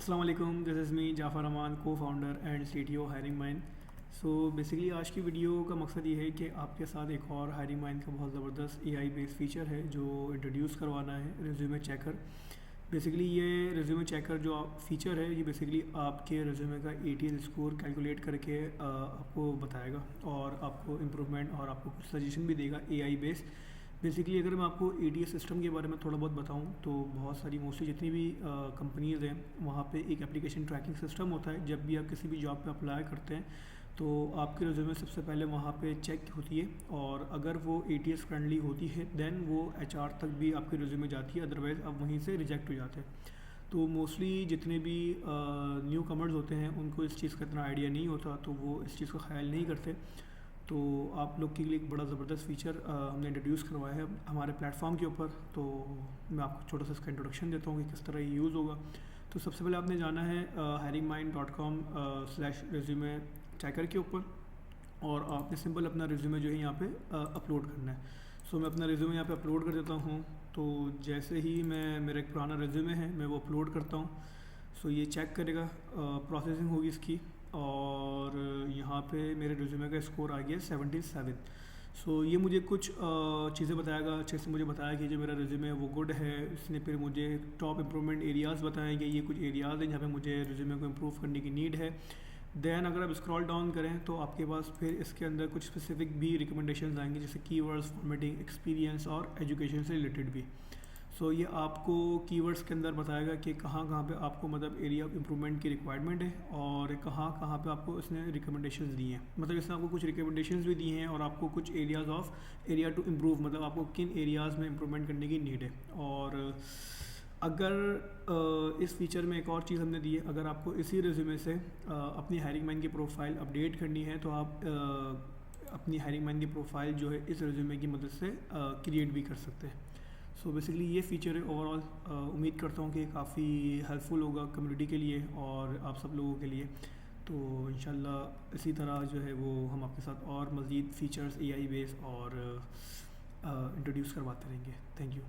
अस्सलाम वालेकुम, this is me Jafar अमान, को founder and CTO hiring mind. So basically आज की वीडियो का मकसद ये है कि आपके साथ एक और हायरिंग माइंड का बहुत ज़बरदस्त एआई बेस्ड फ़ीचर है जो इंट्रोड्यूस करवाना है, रिज्यूमे चेकर। बेसिकली ये रिज्यूमे चेकर जो फ़ीचर है, ये बेसिकली आपके रिज्यूमे का एटीएल स्कोर कैलकुलेट करके आपको बताएगा और आपको इम्प्रूवमेंट और आपको कुछ सजेशन भी देगा एआई बेस्ड। बेसिकली अगर मैं आपको एटीएस सिस्टम के बारे में थोड़ा बहुत बताऊं तो बहुत सारी मोस्टली जितनी भी कंपनीज़ हैं वहाँ पे एक एप्लीकेशन ट्रैकिंग सिस्टम होता है। जब भी आप किसी भी जॉब पे अप्लाई करते हैं तो आपके रिज्यूमे सबसे पहले वहाँ पे चेक होती है और अगर वो एटीएस फ्रेंडली होती है देन वो एचआर तक भी आपके रिज्यूमे जाती है, अदरवाइज़ आप वहीं से रिजेक्ट हो जाते हैं। तो मोस्टली जितने भी न्यू कमर्स होते हैं उनको इस चीज़ का इतना आइडिया नहीं होता, तो वो इस चीज़ का ख्याल नहीं करते। तो आप लोग के लिए एक बड़ा ज़बरदस्त फ़ीचर हमने इंट्रोड्यूस करवाया है हमारे प्लेटफॉर्म के ऊपर। तो मैं आपको छोटा सा इसका इंट्रोडक्शन देता हूँ कि किस तरह ये यूज़ होगा। तो सबसे पहले आपने जाना है hiringmind.com/resume चेकर के ऊपर और आपने सिंपल अपना रिज्यूमे जो है यहाँ पे अपलोड करना है। सो मैं अपना रिज्यूमे यहाँ पे अपलोड कर देता हूँ। तो जैसे ही मेरा एक पुराना रिज्यूमे है मैं वो अपलोड करता हूँ। सो ये चेक करेगा, प्रोसेसिंग होगी इसकी और यहाँ पे मेरे रिज्यूमे का स्कोर आ गया 77। सो ये मुझे कुछ चीज़ें बताएगा, अच्छे से मुझे बताया कि जो मेरा रिज्यूमे है वो गुड है। इसने फिर मुझे टॉप इम्प्रूवमेंट एरियाज़ बताए कि ये कुछ एरियाज़ हैं जहाँ पे मुझे रिज्यूमे को इम्प्रूव करने की नीड है। देन अगर आप स्क्रॉल डाउन करें तो आपके पास फिर इसके अंदर कुछ स्पेसिफिक भी रिकमेंडेशंस आएंगे, जैसे कीवर्ड्स, फॉर्मेटिंग, एक्सपीरियंस और एजुकेशन से रिलेटेड भी। सो ये आपको कीवर्ड्स के अंदर बताएगा कि कहाँ कहाँ पे आपको मतलब एरिया ऑफ इम्प्रूवमेंट की रिक्वायरमेंट है और कहाँ कहाँ पे आपको इसने रिकमेंडेशंस दी हैं। मतलब इसने आपको कुछ रिकमेंडेशंस भी दी हैं और आपको कुछ areas of area to improve, मतलब आपको किन एरियाज़ में इम्प्रूवमेंट करने की नीड है। और अगर इस फीचर में एक और चीज़ हमने दी है, अगर आपको इसी रिज्यूमे से अपनी हायरिंग मैन की प्रोफाइल अपडेट करनी है तो आप अपनी हायरिंग मैन की प्रोफाइल जो है इस रिज्यूमे की मदद से क्रिएट भी कर सकते हैं। सो बेसिकली ये फ़ीचर है ओवरऑल। उम्मीद करता हूँ कि काफ़ी हेल्पफुल होगा कम्युनिटी के लिए और आप सब लोगों के लिए। तो इंशाल्लाह इसी तरह जो है वो हम आपके साथ और मज़ीद फ़ीचर्स एआई बेस और इंट्रोड्यूस करवाते रहेंगे। Thank you.